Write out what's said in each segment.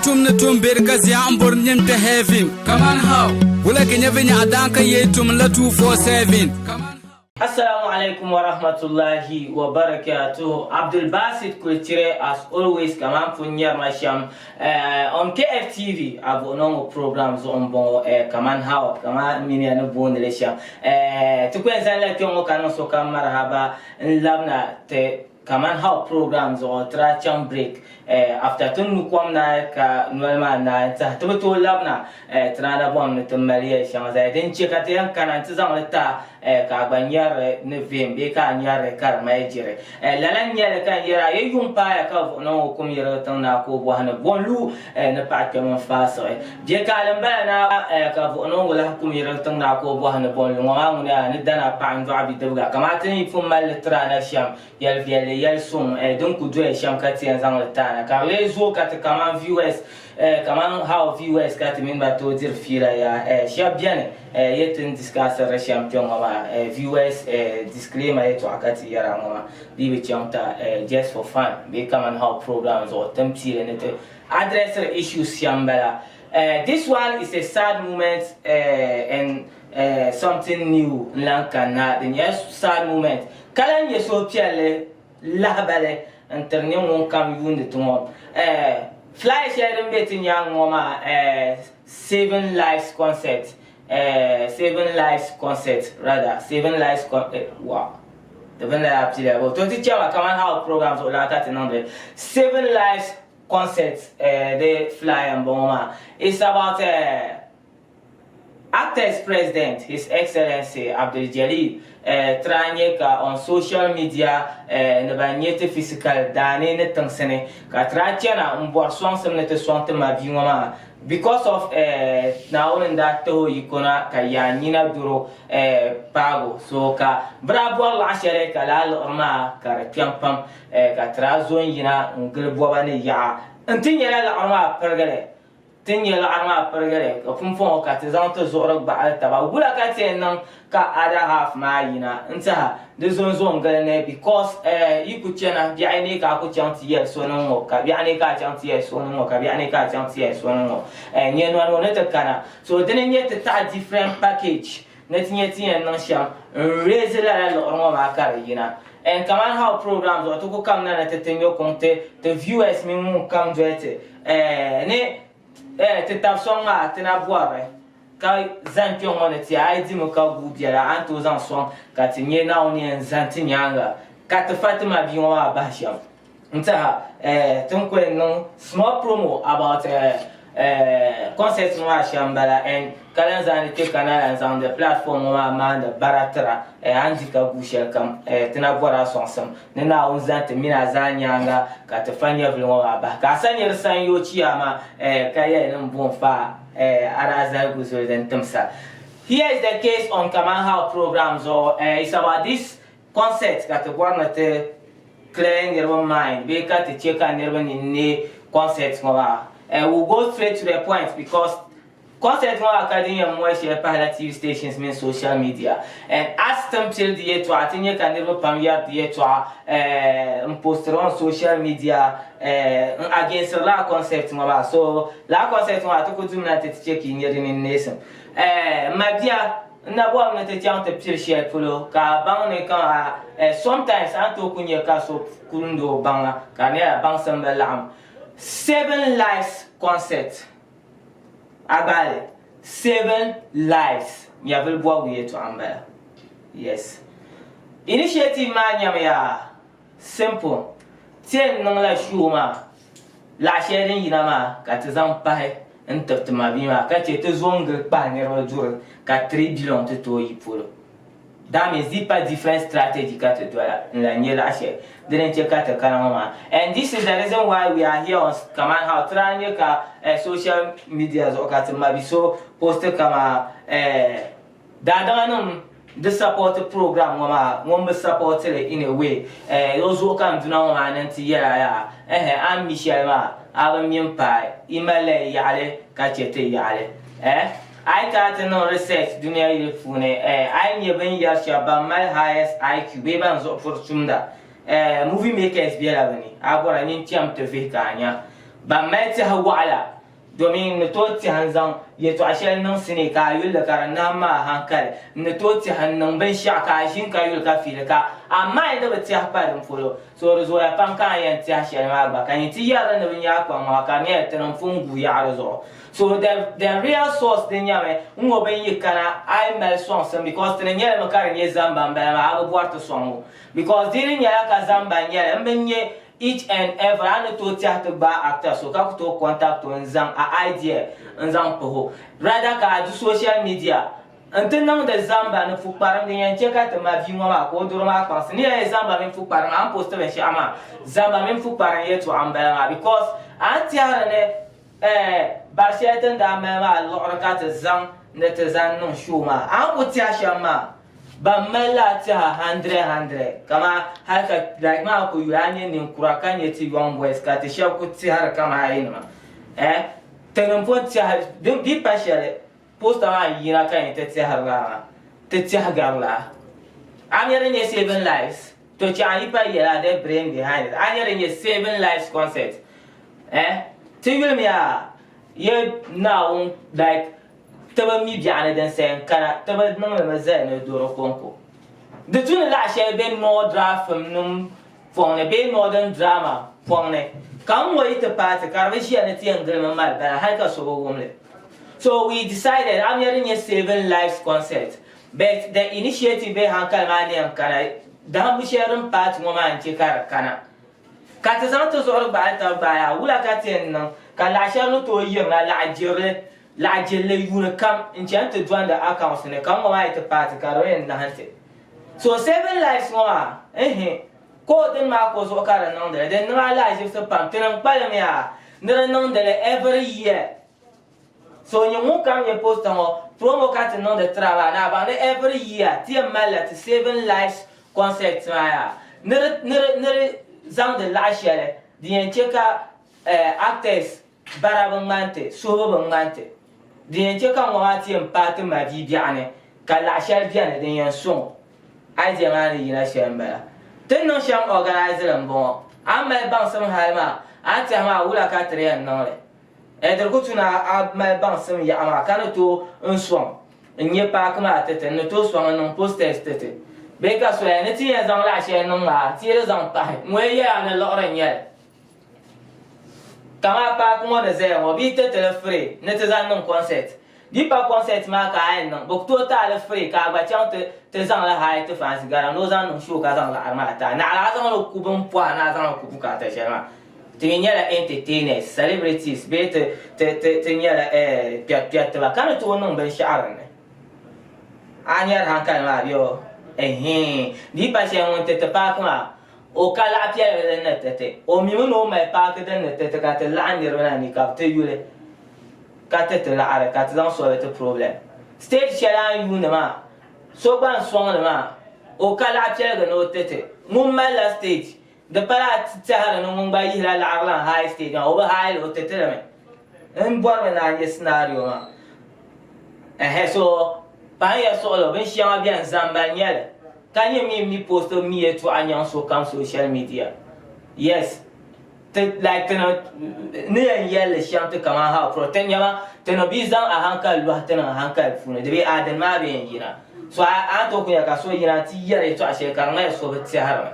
tum na tum bergazi ambor nyem te heaven. Kaman how? Wula kenya venya adanka ye tum la 247. Assalamu alaikum wa rahmatullahi wa barakatuh. Abdul Basit Kultire, as always, Kaman Punyar Masham on KFTV. I've on programs on bon Kaman how Kaman Mini and Bon Delisham. To Quentin let you can so come marhaba and labna te Kaman how programs or tracham break. After tun kwam na ka nuelma na ta to labna trana bon to Maria Shamaza. Then check at yan kanan tizamata ka banyar ne vembe ka nyare kar majire lalan nyare ka yara yum pa ya ka no kum yara tan na ko bo hana bonlu ne pa ka mon faso je ka lamba na ka bo no wala kum yara tan na ko bo hana bonlu ma nguna ne dana pa ndo abi debga kama tan fu mal trana sham yal viale yal sum donc do sham ka tian zang la tana ka les zo ka kama viewers Kaman how viewers got min ba to dir fira ya sha bien yetin discuss ra champion ma viewers disclaimer to akati yara ma bi be chamta just for fun be Kaman how programs or tempti and address issues shambala. This one is a sad moment and something new lankana the yes sad moment kalan yeso piale labale internet won kam yunde to Fly sharing betting young mama 7 lives concept 7 lives concept rather 7 lives wow the vendor up to there but 20 chama Kaman how programs or like 1300 7 lives concept they fly and mama it's about actors president His Excellency Abdul Jalil tranyeka on social media ne banyete physical dane ne tangsene ka trachana mbor sonsem ne te sonte ma biwama because of now in that to yikona ka yanina duro pago so ka bravo Allah shere ka lal orma ka piampam ka trazon yina ngel bobane ya antinya la orma pergale tinya la arma pergale ko fumfon ka tizanto zoro ba altaba gula ka tenan ka ada half ma yina nta de zonzo ngale because ikuchena bi aini ka ku chanti yer so no ka bi aini ka chanti yer so no ka bi aini ka chanti yer so no nye no no ne kana so denen yet ta different package net nyeti nan sham raise la la ormo ma ka yina and Kaman how programs or to ko kam na tetenyo konte the viewers mi mu kam doete ne te tapsonga tena boare ka zampion moneti ai dimo ka gubiara anto zanson ka tinye na oni zantinyanga ka te fatima biwa basham nta tunko no small promo about concept no shambala and kalanza te canal and the platform ma manda baratra andika gushel kam tena bora sonsam nena on zante mina zanyanga ka te fanya vlwa ba ka sanyer san yo chiama kaya nan bonfa araza guzul den tumsa. Here is the case on Kaman how programs or it's about this concept that the one that clear your mind be ka te check and never in concepts we'll go straight to the point because concept more academy and more share TV stations mean social media and ask them till the year to atinye can never premiere the year to post on social media against la concept more so la concept more to do na te check in your in nation my dear na bo am te chante pil share polo ka bang ne ka sometimes anto kunye ka so kurundo banga ka ne bang samba lam 7 lives concept Abale 7 lives mi avel boa we to ambala yes initiative ma nyam ya simple ten non la shuma la sharing yina ma ka tizan pai entafte ma bi ma ka te zongle pa ne ro dur ka 3 billion te to yi polo that means pas different strategy kat la nyela she didn't check out the and this is the reason why we are here on Kaman how trying ka social media or kat mabi so post kama dadanum the support program mama support in a way those who can do now and ya am Michel ma aba mimpa imale yale ka chete yale I got no research dunia ile fune I nyeben ya shaba my highest IQ beba nzo for chumda movie makers biela bani agora ni tiam te fe kanya ba mai ti hawala domin ne to ti hanzan ye to ashel nan sine ka yul da karanna ma hankal ne to ti hannan ban sha ka shin ka yul ka fil ka amma inda ba ti hapa dum folo so rezo ya pan kan yan ti ashel ma ba kan ti yara ne bin ya kwa ma ka ne tan fungu ya rezo so the real source din ya me ngo ben yikana I mel songs because ten nyele makar nye zamba mba ma abu bwarto songo because dirin ya ka zamba nyele mbenye each and every ane to theater ba actor so ka to contact to nzang a idea nzang poho rather ka do social media anten nang de zamba ne fu param de yan cheka te ma vi ma ko duro ma pas ni e zamba men fu param am post be shama zamba men fu param yeto amba because antiara ne barsheten da ma lo rakat zang ne te zan non shuma an ko tia shama ba mala ta 100 kama haka like ma ko yanye ni kura kan yeti young boys ka te sha ko ti har kama ayin ma tenon po ti har bi pa shere post ma yira kan te ti har ga te ti har la am yere ne 7 lives to ti ani pa yera the brain behind it an yere ne 7 lives concept ti wil mi ya ye now like taba mi biane den sen kana taba nang le zene doro konko de tun la she be Nordrafim num fonne be modern drama fonne kam wo ite parte karbe shi ane ti angle mal ba halka so womle so we decided I'm hearing a 7 lives concept but the initiative be hankal mani am kana da mu sharing part mo man ti kar kana ka ta zanto zo ba ta ba ya wula ka ten nan ka la sharu to yirna la ajire la jelle yuna kam inchante dwanda accounts ne kam wa ite party karo en na hante so 7 lives wa ko den ma ko zo kara non de den na la je se pam tenan pala me ya ne non de every year so nyu kam ye post mo promo kat non de trava na ba ne every year ti mala ti 7 lives concept ma ya ne zang de la shele di en cheka actors barabangante so bangante din ce kan wati en pati ma bi biane ka la shar biane din yan son ai je ma ni na shamba tin no sham organizer mbo amma ban sam halma ati ma wula ka tre no le e der ko tuna ma ban sam ya ma kana to un son nye pa kuma tete no to son no posters tete be ka so ne ti ya zang la shar no ma ti re zang pa mwe ya na lo ran ya kama pa kuma da zai mo bi te free ne te zan non concept di pa concept ma ka ai non bok total free ka ba chang te zan la hai te fancy gara no zan non show ka zan la arma ta na la zan lo ku bon po na zan lo ku ka ta shema te nya la entertainers celebrities be te nya la piat te ba kana to non ben sha'ar ne anyar hankan ma bio di pa she on te pa kuma o kala apia le na tete o mi no mai pa ke den tete ka te la ni rona ni ka te yule ka te la ara ka te dan so le problem stage shela yu ne ma so ban so ne ma o kala apia le no tete mum ma la stage de para te har no mum ba yi la arla high stage o ba high o tete le me en bor me na ye scenario ma so pa ya so lo ben shi ma bien zamba nyele can you me post me to anyan so come social media yes like ne yelle chante kama ha protein yama teno bizan a hankal lo teno hankal fune de be adan ma be yina so a to ku ya ka so yina ti yare to a shekar na so be ti har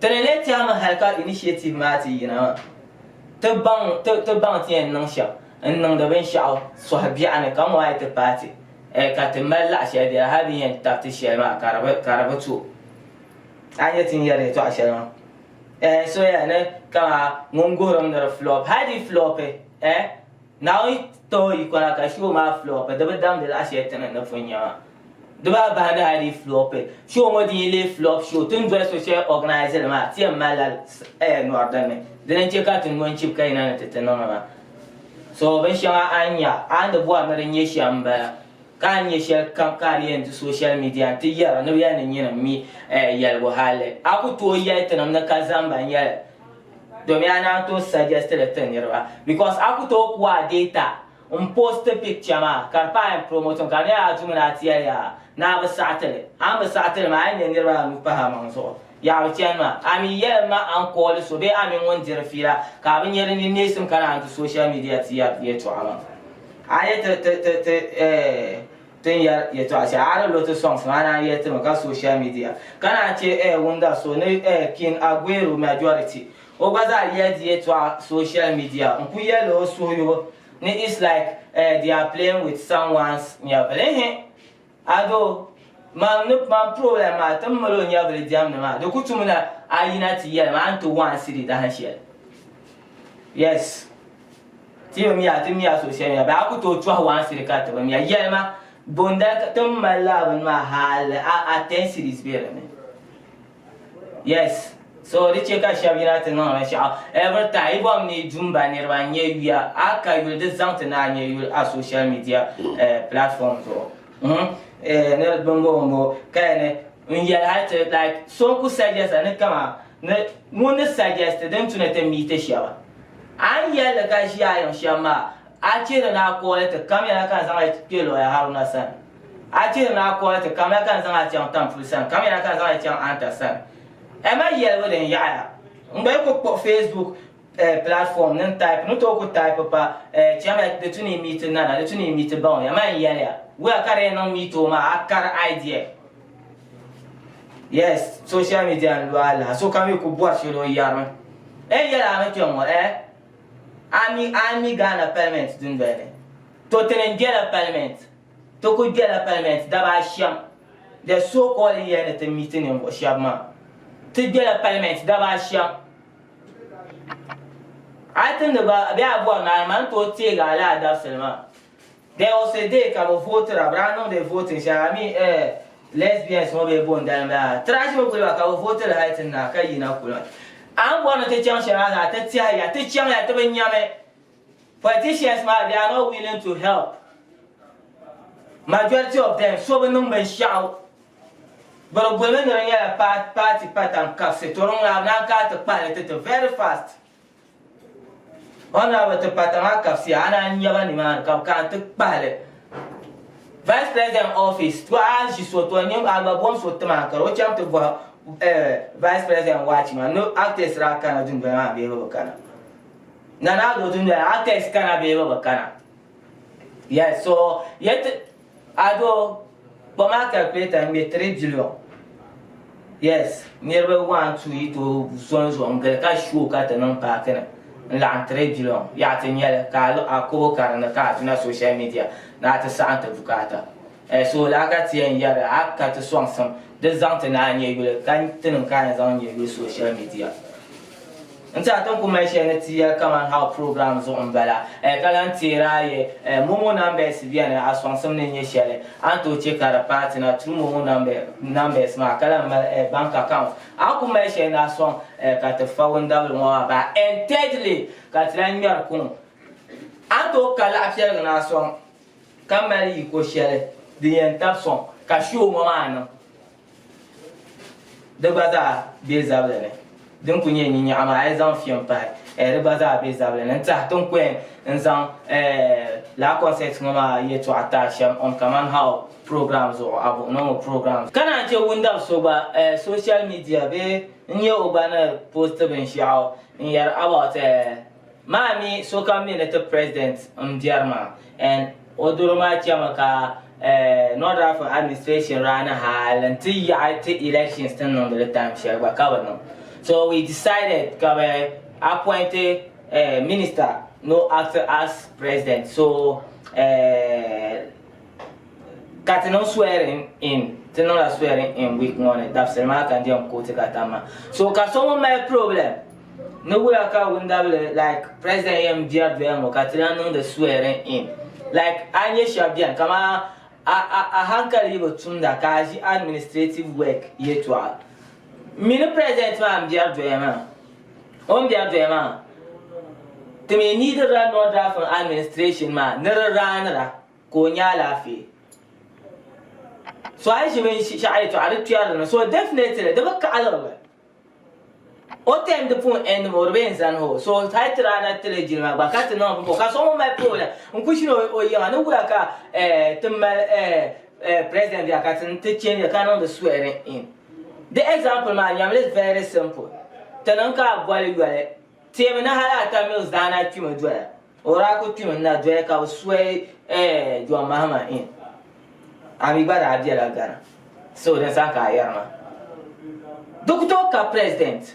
tenele ti ama halka initiative ma ti yina te bang ti en nan sha en nan da ben sha so habi an kan wa ite party ka te mala she dia ha bi en ta ti she ma karaba tu anya tin yare to a she ma so ya ne kama ngongorom na flop hadi flop now to ikona ka show ma flop da badam de la she tan na funya da ba da hadi flop show mo di le flop show tun do social organizer ma ti mala no ardan de ne che ka tun mon chip kai na te no ma so ben shama anya and the boy mare nye shamba kan ye share kan kariyen to social media ti yara no ya ne nyina mi yal bo hale aku to ya tanam na kazamba ya do mi ana to suggest le tenirwa because aku to kwa data post picture ma karpa promotion kan ya ajumna ti ya na ba satele am ba satele ma ne nirwa mu pa ha man so ya ma ami ma an call so be ami won dir fira ka bin yere ni nesim kana social media ti ya to ama aye ten ya to asha ara lo to songs mana ye to ka social media kana che wonder so ne kin Aguero majority o baza ye di to social media nku ye lo so yo ne is like they are playing with someone's nyabele ado man problem ma tamalo nyabele jam na ma do kutumuna ayina ti ye ma anto one city da han share yes ti mi social media ba ku to twa one city ka to mi ye ma bonda tum malab ma hal a 10 series be me yes so the check shabira to no sha every time bom ni jumba ni ba nye wia aka you the zant na nye you a social media platforms so ne bongo kane we had like so ku suggest and kama ne mo ne suggest them to net meet shawa an ya la ga shi ayon shama a ce da na ko ta kamera kan zan kelo ya haruna san a ce da na ko ta kamera kan zan a can tan san kamera kan zan a can anta san ema yel woden ya ngbe ko Facebook platform nan type no to ko type pa chama de tuni meet na de tuni meet ba ya man yel ya we akare no meet o ma akar idea yes social media and wala so kami ko boa shiro yarma yela ma kyo mo ami gana parliament dun bene to tenen gela parliament to ko gela parliament da ba sham the so called yen at meeting in shama to gela parliament da ba sham I think the be abo na man to tie ga la da selma there was a day ka voter abrano de voting shami lesbians mo be bon dan ba trash mo ko ka voter haitin na kai na kula an bona te chang shara ta tia ya te chang ya te benyame politicians ma they are not willing to help majority of them so be no men shout but women no ya party and kafse to rong la na ka te pale te very fast ona ba te patama kafse ana nyaba ni man ka te pale vice president office to a ji so to nyam agba bom so te man ka o cham te vo vice president watchman no actors ra kana dun ba be ba kana nana do dun da actors kana be ba kana yes so yet ado boma calculator me 3 billion yes nearby 1 2 to so ngal ka show ka ta nan pa kana la 3 billion ya ta nyala ka lo akobo kana ka na social media na ta sa ta bukata so la ka tiyan yara aka ta song sam de zante na nye yule kan tin kan zan nye yule social media nta ton kuma she na tiya Kaman how programs on bala kalan tira ye momo numbers biya na aswan sam ne nye shele anto che kara party na true momo numbers ma kala bank account akuma she na aswan ka ta fawon double mo ba and thirdly ka tran yar kun anto kala afia na aswan kamari ko shele di enta son ka show mo mana de baza bezable ne donc kunye ni ama ay zan fion pa de baza bezable ne ta ton kwen nzan la concept ngoma ye to attach on Kaman how programs or abo no programs kana je window so ba social media be nye obana post ben shao yar about mami so come in the president diarma and odoroma chama ka Nordrafim administration ran a hall until elections turn on the time share so we decided to appoint a minister no actor as president so Katino swearing in Tenola swearing in week 1 that's the mark and the quote katama so can someone my problem no way aka windable like president MDR or Katino the swearing in like Anya Shabian kama a hankali ba tunda kaji administrative work yetwa mini president ma ambiar doyama on biar doyama te me need ra Nordrafim administration ma nara ko nya lafi so ai shi ben shi ai to ari tuyar so definitely da baka alwa o tem de pun end mo ben san ho so taitra na tele jirma ba ka no bo ka so my problem nkushino o ya no gura ka president ya ka tin te chen ya ka no the swearing in The example man is very simple. Tananka gwali gwale. Tieme na hala mills dana tume dwell. Orako tume na dwell ka sway Jwa Mahama in. Amibada Abdela Ghana. So then Sanka Yarma. Doctor president.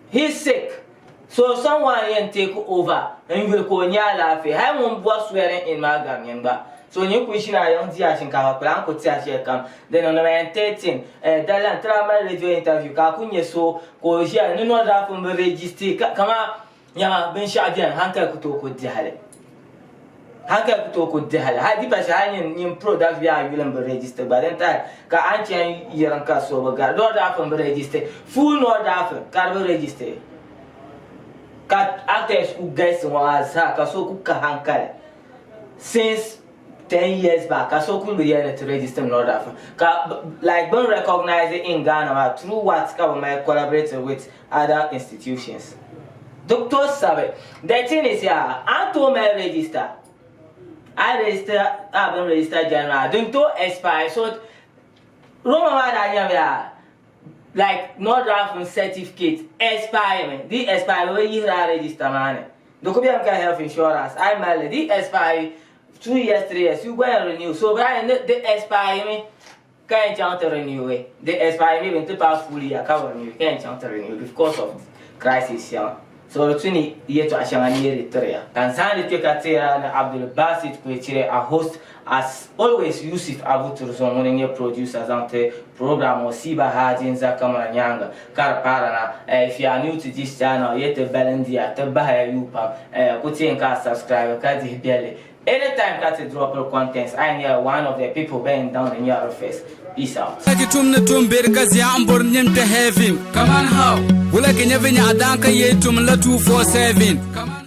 He's sick. So someone can take over and will go near laugh. I won't was swearing in my gamma. So you question I don't see a shinka plan could say come. Then on the 13, Dalan Travel radio interview, Kakunya so go here, no other from the register. Come on, Yama Ben Shadian, Hanka Kutoko Dehale. Hanka Kutoko Dehale. I did pass in pro that we are willing to register, but then time, Ka Antian Yaranka so, Nordrafim from the register, full Nordrafim, Carbo register. Kat actors who guess was Kaso Kuka Hankale. Since 10 years back, Kaso could be here to register Nordrafim. Like being recognized in Ghana through what government collaborated with other institutions. Doctor Sabe, the thing is here, I told my register. I been registered general. Don't to expire. So, Roma like Nordrafim certificate expire. The expire where you register money. The Kobiam can health insurance. I mail the expire 2 years, 3 years. You go and renew. So Brian the expire me can't chance to renew it. The expire me when to pass fully. I can't renew. Can't chance to renew because of crisis. Yeah. So the 20 years to Ashamani Eritrea. Tanzania take a tear and Abdul Basit Kuchire a host as always Yusuf Abu Turzon when you producers on the program or Siba Hajin Zakamara Nyanga Karparana. If you are new to this channel, yet the Balandia, the Bahaya Yupa, Kutinka subscribe, Kati Belly. Anytime Kati drop your contents, I know one of the people bending down in your face. Peace out. Kaman how? Wula kenye venya adanka yetum la 247.